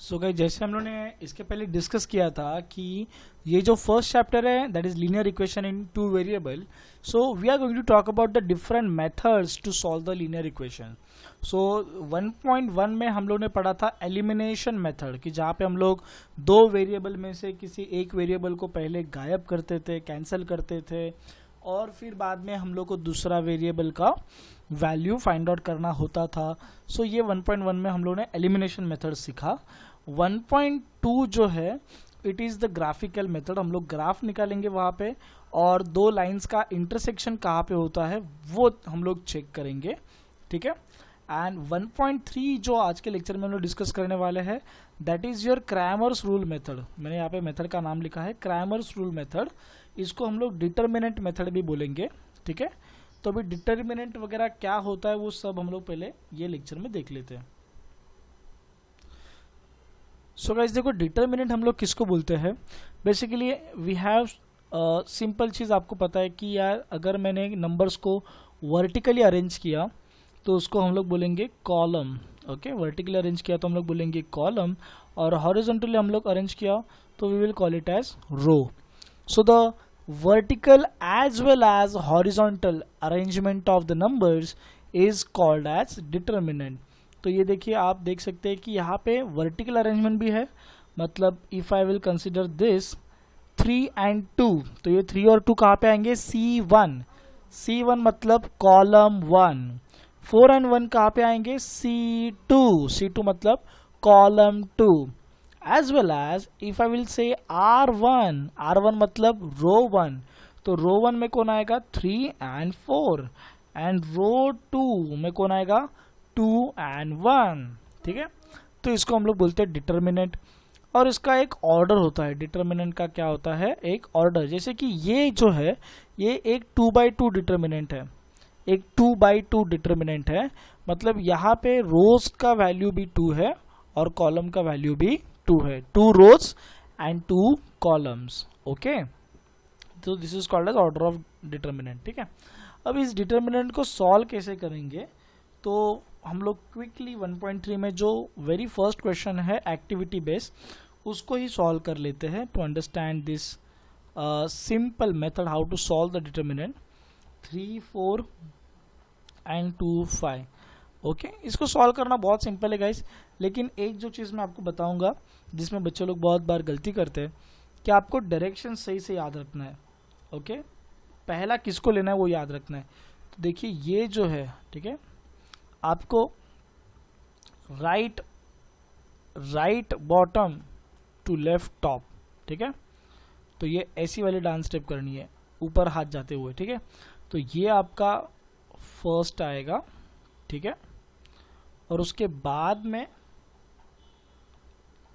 So guys, जैसे हम लोगों ने इसके पहले डिस्कस किया था कि ये जो फर्स्ट चैप्टर है that is linear equation in two variable. So we are going to talk about the different methods to solve the linear equation. So 1.1 में हम लोग ने पढ़ा था एलिमिनेशन मेथड, कि जहाँ पे हम लोग दो वेरिएबल में से किसी एक वेरिएबल को पहले गायब करते थे, कैंसिल करते थे, और फिर बाद में हम लोग को दूसरा वेरिएबल का वैल्यू फाइंड आउट करना होता था. सो ये 1.1 में हम लोग ने एलिमिनेशन मेथड सीखा. 1.2 जो है it is the graphical method. हम लोग ग्राफ निकालेंगे वहाँ पे और दो लाइंस का इंटरसेक्शन कहाँ पे होता है वो हम लोग चेक करेंगे. ठीक है. एंड 1.3 जो आज के लेक्चर में हम लोग डिस्कस करने वाले हैं that is your Cramer's rule method. मैंने यहाँ पे मेथड का नाम लिखा है क्रैमर्स रूल मेथड. इसको हम लोग डिटर्मिनेंट मेथड भी बोलेंगे. ठीक है. तो अभी डिटर्मिनेंट वगैरह क्या होता है वो सब हम लोग पहले ये लेक्चर में देख लेते हैं. सो गाइस देखो, डिटर्मिनेंट हम लोग किसको बोलते हैं. बेसिकली वी हैव सिंपल चीज़ आपको पता है कि यार अगर मैंने नंबर्स को वर्टिकली अरेंज किया तो उसको हम लोग बोलेंगे कॉलम. ओके, वर्टिकली अरेंज किया तो हम लोग बोलेंगे कॉलम, और हॉरिजॉन्टली हम लोग अरेंज किया तो we will call it as row. So the vertical as well as horizontal arrangement of the numbers is called as determinant. तो ये देखिए, आप देख सकते हैं कि यहाँ पे vertical arrangement भी है. मतलब if I will consider this 3 and 2, तो ये 3 और 2 कहाँ पे आएंगे, C1 मतलब कॉलम 1. 4 and 1 कहाँ पे आएंगे, C2 मतलब column 2. as well as if I will say R1 मतलब रो 1, तो रो 1 में कौन आएगा, 3 and 4, एंड रो 2 में कौन आएगा, 2 and 1. ठीक है. तो इसको हम लोग बोलते हैं डिटर्मिनेंट, और इसका एक ऑर्डर होता है. डिटर्मिनेंट का क्या होता है, एक ऑर्डर. जैसे कि ये जो है ये एक 2x2 डिटर्मिनेंट है, एक 2x2 डिटर्मिनेंट है. मतलब यहाँ पे रोज का वैल्यू भी 2 है और कॉलम का वैल्यू भी 2 है. 2 रोज एंड 2 कॉलम्स. ओके, तो this is called as order of determinant. ठीक है. अब इस डिटर्मिनेंट को सॉल्व कैसे करेंगे, तो हम लोग क्विकली 1.3 में जो वेरी फर्स्ट क्वेश्चन है एक्टिविटी बेस, उसको ही सॉल्व कर लेते हैं to understand this simple method how to solve the determinant. 3, 4 and 2, 5. Okay, इसको सॉल्व करना बहुत सिंपल है गाइस. लेकिन एक जो चीज़ मैं आपको बताऊंगा जिसमें बच्चे लोग बहुत बार गलती करते हैं, कि आपको डायरेक्शन सही से याद रखना है. ओके, पहला किसको लेना है वो याद रखना है. तो देखिए ये जो है, ठीक है, आपको right bottom to left top. ठीक है. तो ये ऐसी वाली डांस स्टेप करनी है, ऊपर हाथ जाते हुए. ठीक है. तो ये आपका फर्स्ट आएगा. ठीक है. और उसके बाद में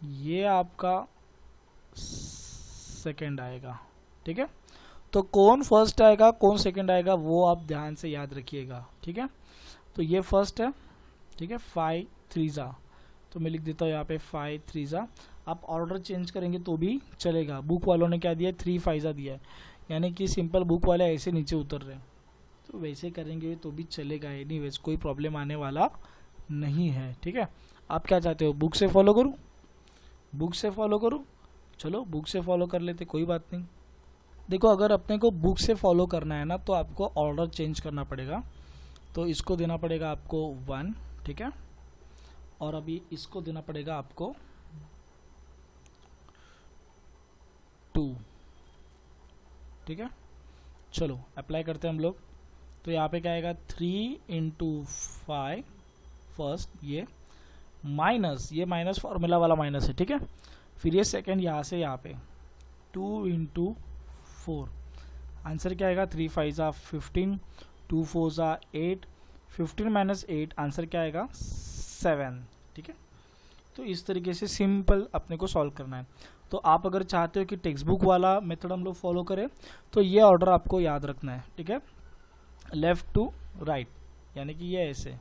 ये आपका सेकंड आएगा. ठीक है. तो कौन फर्स्ट आएगा कौन सेकंड आएगा वो आप ध्यान से याद रखिएगा. ठीक है. तो ये फर्स्ट है. ठीक है. 5 3 तो मैं लिख देता हूँ यहाँ पे 5 3. आप ऑर्डर चेंज करेंगे तो भी चलेगा. बुक वालों ने क्या दिया, 3 5 दिया है, यानी कि सिंपल बुक वाले ऐसे नीचे उतर रहे हैं, तो वैसे करेंगे तो भी चलेगा. एनीवेज कोई प्रॉब्लम आने वाला नहीं है. ठीक है. आप क्या चाहते हो, बुक से फॉलो करूं, बुक से फॉलो करूं, चलो बुक से फॉलो कर लेते, कोई बात नहीं. देखो, अगर अपने को बुक से फॉलो करना है ना तो आपको ऑर्डर चेंज करना पड़ेगा. तो इसको देना पड़ेगा आपको 1. ठीक है. और अभी इसको देना पड़ेगा आपको 2. ठीक है. चलो अप्लाई करते हैं हम लोग. तो यहाँ पे क्या आएगा, 3 into 5 फर्स्ट, ये माइनस, ये माइनस फॉर्मूला वाला माइनस है. ठीक है. फिर ये सेकंड यहाँ से यहाँ पे 2 into 4. आंसर क्या आएगा, 3 5 15, 2 4 8, 15 माइनस 8, आंसर क्या आएगा 7. ठीक है. तो इस तरीके से सिंपल अपने को सॉल्व करना है. तो आप अगर चाहते हो कि टेक्स्ट बुक वाला मेथड हम लोग फॉलो करें तो ये ऑर्डर आपको याद रखना है. ठीक है. लेफ्ट टू राइट, यानी कि ये ऐसे,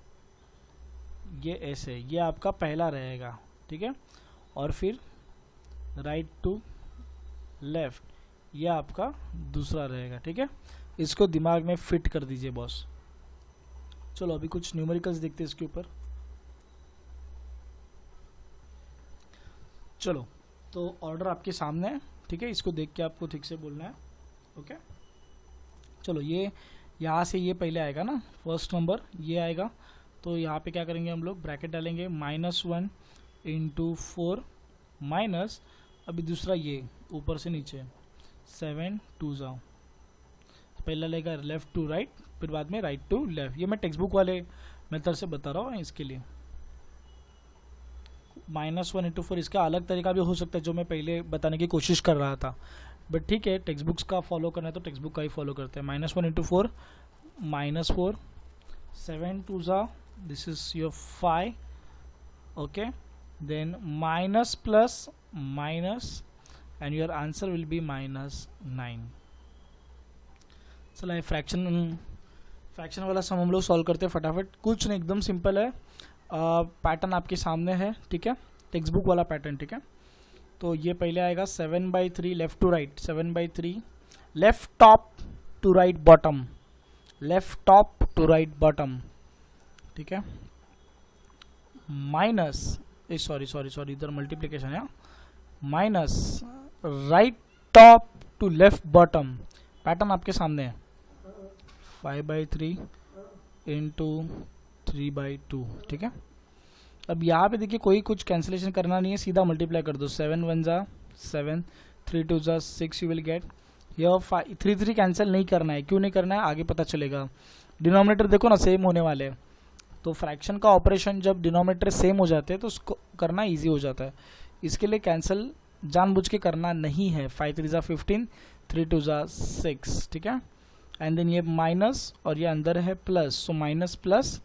ये ऐसे, ये आपका पहला रहेगा. ठीक है. और फिर राइट टू लेफ्ट, ये आपका दूसरा रहेगा. ठीक है. इसको दिमाग में फिट कर दीजिए बॉस. चलो अभी कुछ न्यूमेरिकल्स देखते हैं इसके ऊपर. चलो, तो ऑर्डर आपके सामने है, ठीक है, इसको देख के आपको ठीक से बोलना है। ओके, चलो ये यहाँ से ये पहले आएगा ना, फर्स्ट नंबर ये आएगा, तो यहाँ पे क्या करेंगे हम लोग, ब्रैकेट डालेंगे -1 × 4 माइनस, अभी दूसरा ये ऊपर से नीचे 7 2 जाओ, पहला लेगा लेफ्ट टू राइट, फिर बाद में राइट टू लेफ्ट। ये मैं टेक्स्ट बुक वाले मेथड से बता रहा हूँ इसके लिए। -1 × 4 इसका अलग तरीका भी हो सकता है जो मैं पहले बताने की कोशिश कर रहा था, बट ठीक है, टेक्स्ट बुक्स का फॉलो करना है तो टेक्स्ट बुक का ही फॉलो करते हैं। -1 × 4 -4, 7 2 जा, this is your 5, okay, then minus plus minus and your answer will be -9। चला, ये फ्रैक्शन वाला सम हम लोग सॉल्व करते हैं फटाफट, कुछ नहीं, एकदम सिंपल है। पैटर्न आपके सामने है, ठीक है, टेक्स्ट बुक वाला पैटर्न, ठीक है। तो ये पहले आएगा 7/3 left to right, 7/3 left top to right bottom, left top to right bottom, ठीक है, माइनस, सॉरी इधर मल्टीप्लिकेशन है, minus right top to left bottom, pattern आपके सामने है, 5/3 × 3/2, ठीक है। अब यहाँ पे देखिए कोई कुछ कैंसिलेशन करना नहीं है, सीधा मल्टीप्लाई कर दो, 7 1 जा 7, 3 2 जा 6, यू विल गेट यह 3 3 कैंसिल नहीं करना है, क्यों नहीं करना है आगे पता चलेगा। डिनोमिनेटर देखो ना सेम होने वाले हैं, तो फ्रैक्शन का ऑपरेशन जब डिनोमिनेटर सेम हो जाते हैं तो उसको करना ईजी हो जाता है, इसके लिए कैंसिल जानबूझ के करना नहीं है। 5 3 जा 15, 3 2 जा 6, ठीक है, एंड देन ये माइनस और ये अंदर है plus, so minus plus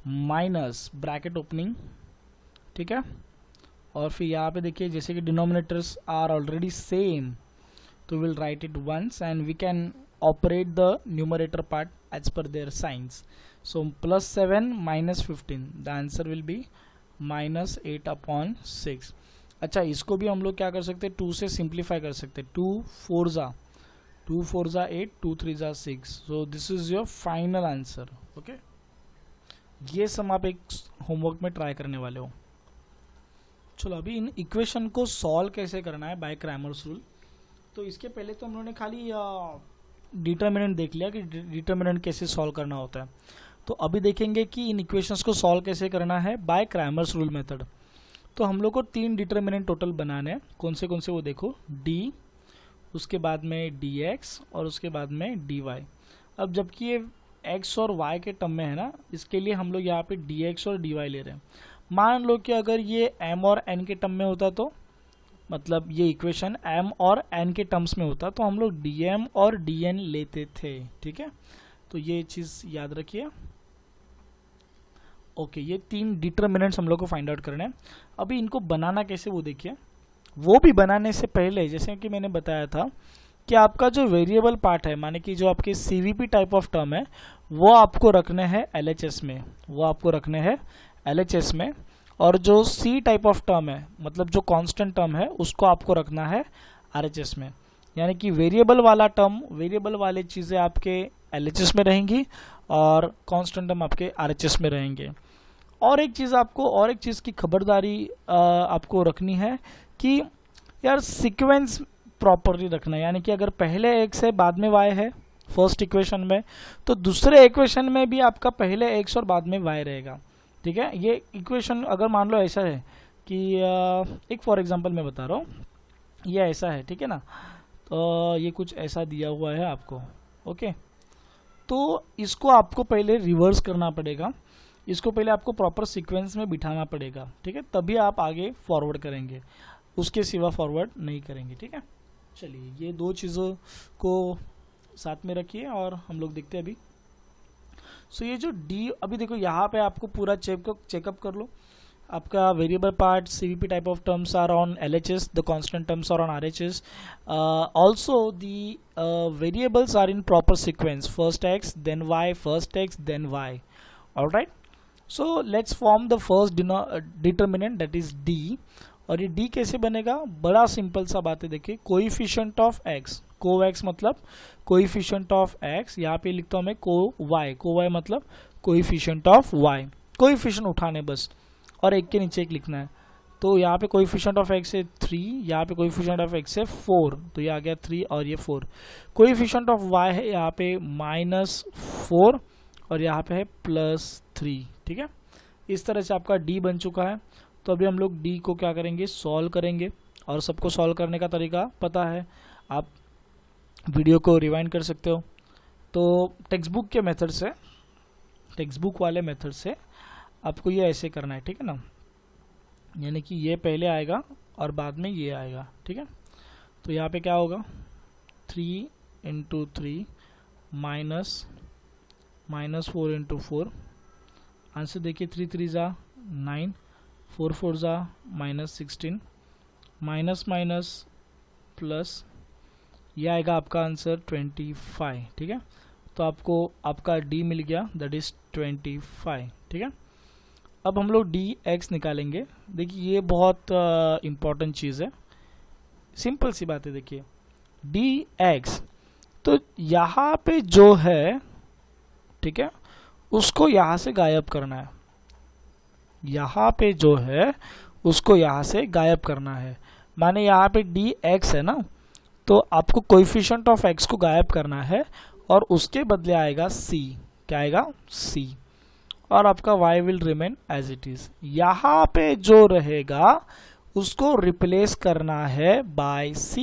minus bracket opening, ठीक है, और फिर यहाँ पे देखिए जैसे कि डिनोमिनेटर्स आर ऑलरेडी सेम, तो will write it once and we can operate the numerator part as per their signs. So +7 -15, the answer will be -8/6। अच्छा, इसको भी हम लोग क्या कर सकते हैं, 2 से सिंप्लीफाई कर सकते हैं, 2 4 जा 8, 2 3 जा 6, so this is your final answer. Okay, ये सब आप एक होमवर्क में ट्राई करने वाले हो। चलो, अभी इन इक्वेशन को सॉल्व कैसे करना है बाय क्रैमर्स रूल, तो इसके पहले तो हम लोगों ने खाली डिटर्मिनेंट देख लिया कि डिटर्मिनेंट कैसे सॉल्व करना होता है, तो अभी देखेंगे कि इन इक्वेशंस को सॉल्व कैसे करना है बाय क्रैमर्स रूल मेथड। तो हम लोग को 3 डिटर्मिनेंट टोटल बनाने हैं, कौन से वो देखो, d, उसके बाद में dx और उसके बाद में dy। अब जबकि ये x और y के टर्म में है ना, इसके लिए हम लोग यहाँ पे dx और dy ले रहे हैं। मान लो कि अगर ये m और n के टर्म में होता, तो मतलब ये इक्वेशन m और n के टर्म्स में होता तो हम लोग dm और dn लेते थे, ठीक है, तो ये चीज़ याद रखिए। ओके, ये 3 डिटर्मिनेंट्स हम लोग को फाइंड आउट करना है। अभी इनको बनाना कैसे वो देखिए, वो भी बनाने से पहले जैसे कि मैंने बताया था कि आपका जो वेरिएबल पार्ट है, माने कि जो आपके CVP टाइप ऑफ टर्म है, वो आपको रखने हैं LHS में, वो आपको रखने हैं LHS में, और जो C टाइप ऑफ टर्म है, मतलब जो कांस्टेंट टर्म है, उसको आपको रखना है RHS में। यानी कि वेरिएबल वाला टर्म, वेरिएबल वाली चीज़ें आपके LHS में रहेंगी और कांस्टेंट टर्म आपके RHS में रहेंगे। और एक चीज़ की खबरदारी आपको रखनी है कि यार सीक्वेंस प्रॉपरली रखना है, यानी कि अगर पहले x है बाद में y है फर्स्ट इक्वेशन में, तो दूसरे इक्वेशन में भी आपका पहले x और बाद में y रहेगा, ठीक है। ये इक्वेशन अगर मान लो ऐसा है कि एक फॉर एग्जांपल मैं बता रहा हूँ, ये ऐसा है, ठीक है ना, तो ये कुछ ऐसा दिया हुआ है आपको, ओके, तो इसको आपको पहले रिवर्स करना पड़ेगा, इसको पहले आपको प्रॉपर सीक्वेंस में बिठाना पड़ेगा, ठीक है, तभी आप आगे फॉरवर्ड करेंगे, उसके सिवा फॉरवर्ड नहीं करेंगे, ठीक है। चलिए, ये 2 चीज़ों को साथ में रखिए और हम लोग देखते हैं अभी। सो ये जो डी, अभी देखो यहाँ पे आपको पूरा चेकअप कर लो, आपका variable part CVP type of terms are on LHS, the constant terms are on RHS, also the variables are in proper sequence, first x then y, first x then y, all right। so let's form the first determinant, that is d। और ये d कैसे बनेगा, बड़ा simple सा बात है, देखिए coefficient of x, को-x मतलब कोएफिशिएंट ऑफ x, यहाँ पे लिखता हूँ मैं को-y मतलब कोएफिशिएंट ऑफ y, कोएफिशिएंट उठाने बस और एक के नीचे एक लिखना है, तो यहाँ पे कोएफिशिएंट ऑफ x है 3, यहाँ पे कोएफिशिएंट ऑफ x है 4, तो ये आ गया 3 और ये 4। कोएफिशिएंट ऑफ y है यहाँ पे -4 और यहाँ पे है +3, ठीक है। इस तरह से आपका d बन चुका है। तो अभी हम लोग d को क्या करेंगे, सॉल्व करेंगे, और सबको सॉल्व करने का तरीका पता है, आप वीडियो को रिवाइंड कर सकते हो। तो टेक्स्ट बुक के मेथड से, टेक्स्ट बुक वाले मेथड से आपको ये ऐसे करना है, ठीक है ना, यानी कि ये पहले आएगा और बाद में ये आएगा, ठीक है। तो यहाँ पे क्या होगा, 3 × 3 -4 × 4, आंसर देखिए 3 3 ज़ा 9, 4 4 ज़ा -16, माइनस माइनस प्लस, ये आएगा आपका आंसर 25, ठीक है। तो आपको आपका d मिल गया, दैट इज 25, ठीक है। अब हम लोग dx निकालेंगे। देखिए ये बहुत इम्पॉर्टेंट चीज़ है, सिंपल सी बात है। देखिए dx, तो यहाँ पे जो है, ठीक है, उसको यहाँ से गायब करना है। यहाँ पे जो है उसको यहाँ से गायब करना है, माने यहाँ पे dx है ना, तो आपको कोएफिशिएंट ऑफ x को गायब करना है और उसके बदले आएगा c, क्या आएगा c, और आपका y will remain as it is. यहाँ पे जो रहेगा उसको रिप्लेस करना है बाय c।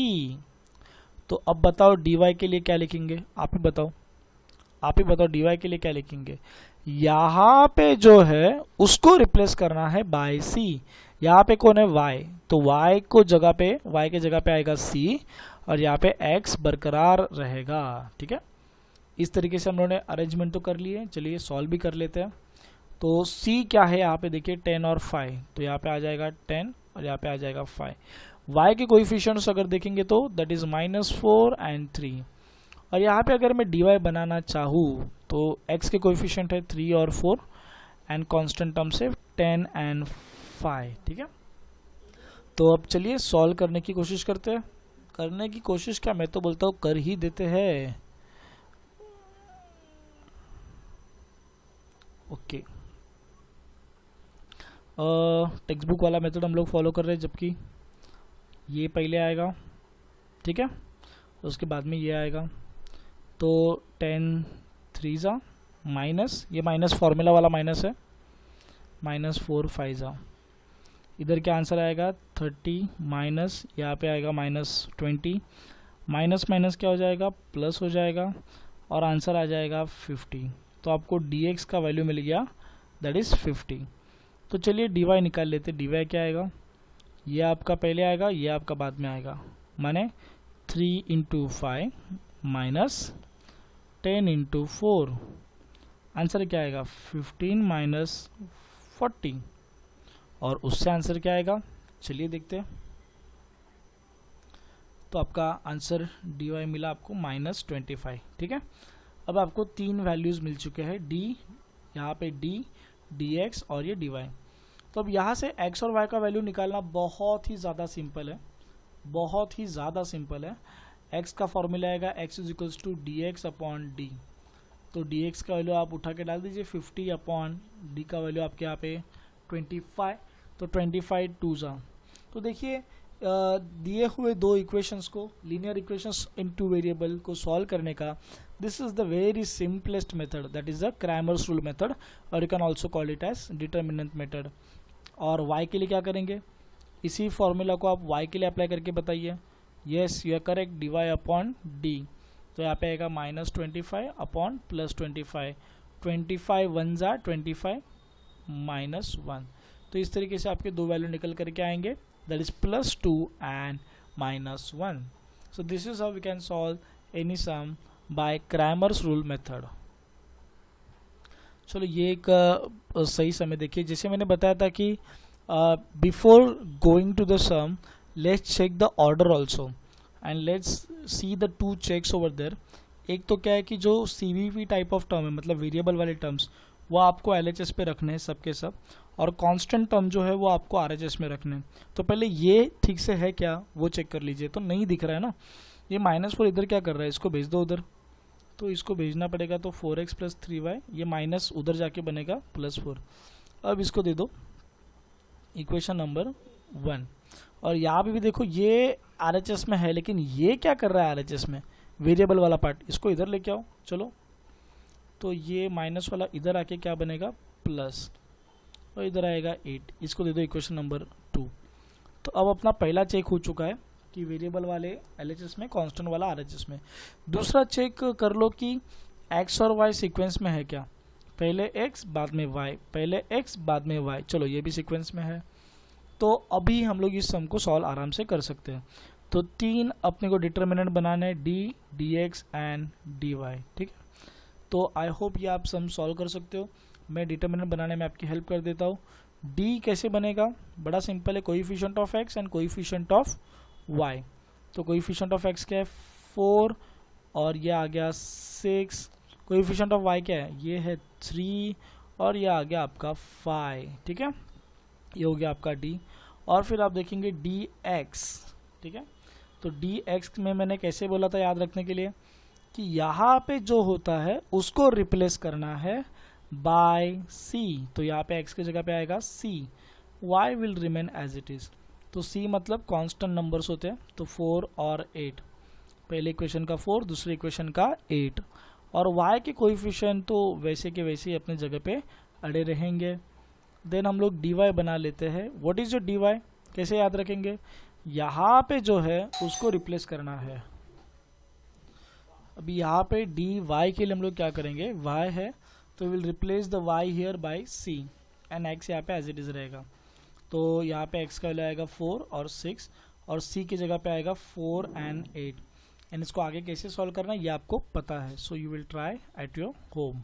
तो अब बताओ dy के लिए क्या लिखेंगे, आप ही बताओ, आप ही बताओ dy के लिए क्या लिखेंगे। यहाँ पे जो है उसको रिप्लेस करना है बाय c। यहाँ पे कौन है, y, तो y को जगह पे, y के जगह पे आएगा c और यहाँ पे x बरकरार रहेगा, ठीक है। इस तरीके से हम लोगों ने अरेंजमेंट तो कर लिए, चलिए सॉल्व भी कर लेते हैं। तो c क्या है यहाँ पे देखिए 10 और 5, तो यहाँ पे आ जाएगा 10 और यहाँ पे आ जाएगा 5। y के कोएफिशिएंट्स अगर देखेंगे तो दैट इज -4 एंड 3, और यहाँ पे अगर मैं dy बनाना चाहूँ तो x के कोएफिशिएंट है 3 और 4 एंड कांस्टेंट टर्म से 10 एंड 5, ठीक है। तो अब चलिए सॉल्व करने की कोशिश करते हैं। करने की कोशिश क्या, मैं तो बोलता हूँ कर ही देते हैं। ओके, टेक्स्ट बुक वाला मेथड हम लोग फॉलो कर रहे हैं, जबकि ये पहले आएगा, ठीक है, उसके बाद में ये आएगा। तो 10 3 ज़ा माइनस, ये माइनस फॉर्मूला वाला माइनस है, -4 5 ज़ा, इधर क्या आंसर आएगा 30 माइनस, यहाँ पे आएगा -20, माइनस माइनस क्या हो जाएगा, प्लस हो जाएगा और आंसर आ जाएगा 50। तो आपको dx का वैल्यू मिल गया, दैट इज़ 50। तो चलिए dy निकाल लेते। dy क्या आएगा, ये आपका पहले आएगा, ये आपका बाद में आएगा, माने 3 × 5 माइनस 10 × 4, आंसर क्या आएगा 15 - 40, और उससे आंसर क्या आएगा, चलिए देखते हैं। तो आपका आंसर dy मिला आपको -25, ठीक है। अब आपको 3 वैल्यूज़ मिल चुके हैं, d, यहाँ पे d, dx और ये dy। तो अब यहाँ से x और y का वैल्यू निकालना बहुत ही ज़्यादा सिंपल है, बहुत ही ज़्यादा सिंपल है। x का फॉर्मूला आएगा x = dx/d, तो dx का वैल्यू आप उठा के डाल दीजिए 50/d का वैल्यू आपके यहाँ पे 25, तो 25 2 ज़ा। तो देखिए दिए हुए दो इक्वेशंस को, linear equations in two variable को सॉल्व करने का, this is the very simplest method, that is the Cramer's rule method, और you can also call it as determinant method. और y के लिए क्या करेंगे, इसी फॉर्मूला को आप y के लिए अप्लाई करके बताइए। Yes you are correct, dy/d, तो यहाँ पे आएगा -25/+25, 25 1 ज़ा 25 -1। तो इस तरीके से आपके दो वैल्यू निकल करके आएंगे, that is +2 and -1. So this is how we can solve any sum by Cramer's rule method. चलो ये एक सही समय देखिए, जैसे मैंने बताया था कि before going to the sum let's check the order also and let's see the 2 checks over there. एक तो क्या है कि जो CVP टाइप ऑफ टर्म है, मतलब वेरिएबल वाले टर्म्स, वो आपको LHS पे रखने हैं सबके सब, और कांस्टेंट टर्म जो है वो आपको RHS में रखने हैं। तो पहले ये ठीक से है क्या वो चेक कर लीजिए। तो नहीं दिख रहा है ना, ये -4 इधर क्या कर रहा है, इसको भेज दो उधर, तो इसको भेजना पड़ेगा। तो 4x + 3y, ये माइनस उधर जाके बनेगा +4। अब इसको दे दो इक्वेशन नंबर 1। और यहाँ पे भी देखो ये RHS में है, लेकिन ये क्या कर रहा है RHS में, वेरिएबल वाला पार्ट, इसको इधर लेके आओ। चलो, तो ये माइनस वाला इधर आके क्या बनेगा, प्लस, और इधर आएगा 8। इसको दे दो इक्वेशन नंबर 2। तो अब अपना पहला चेक हो चुका है कि वेरिएबल वाले LHS में, कांस्टेंट वाला RHS में। दूसरा चेक कर लो कि x और y सीक्वेंस में है क्या, पहले x बाद में y, पहले x बाद में y। चलो ये भी सीक्वेंस में है, तो अभी हम लोग इस सम को सॉल्व आराम से कर सकते हैं। तो 3 अपने को डिटर्मिनेंट बनाना है, d, dx एंड dy। ठीक है, तो आई होप ये आप सम सॉल्व कर सकते हो। मैं डिटर्मिनेंट बनाने में आपकी हेल्प कर देता हूँ। d कैसे बनेगा, बड़ा सिंपल है, coefficient of x and coefficient of y। तो कोएफिशिएंट ऑफ x क्या है, 4, और ये आ गया 6। कोएफिशिएंट ऑफ y क्या है, ये है 3, और ये आ गया आपका 5। ठीक है, ये हो गया आपका d। और फिर आप देखेंगे dx। ठीक है, तो dx में मैंने कैसे बोला था याद रखने के लिए, कि यहाँ पे जो होता है उसको रिप्लेस करना है बाय c। तो यहाँ पे x की जगह पे आएगा c, y will remain as it is. तो c मतलब कांस्टेंट नंबर्स होते हैं, तो 4 और 8, पहले इक्वेशन का 4, दूसरे इक्वेशन का 8। और y के कोएफिशिएंट तो वैसे के वैसे ही अपने जगह पे अड़े रहेंगे। देन हम लोग dy बना लेते हैं। व्हाट इज योर dy, कैसे याद रखेंगे, यहाँ पे जो है उसको रिप्लेस करना है। अभी यहाँ पे dy के लिए हम लोग क्या करेंगे, y है तो will replace the y here bye c, and x यहाँ पे एज इट इज रहेगा। तो यहाँ पे x का वैल्यू आएगा 4 और 6, और c की जगह पे आएगा 4 एंड 8। एंड इसको आगे कैसे सॉल्व करना है ये आपको पता है, so you will try at your home.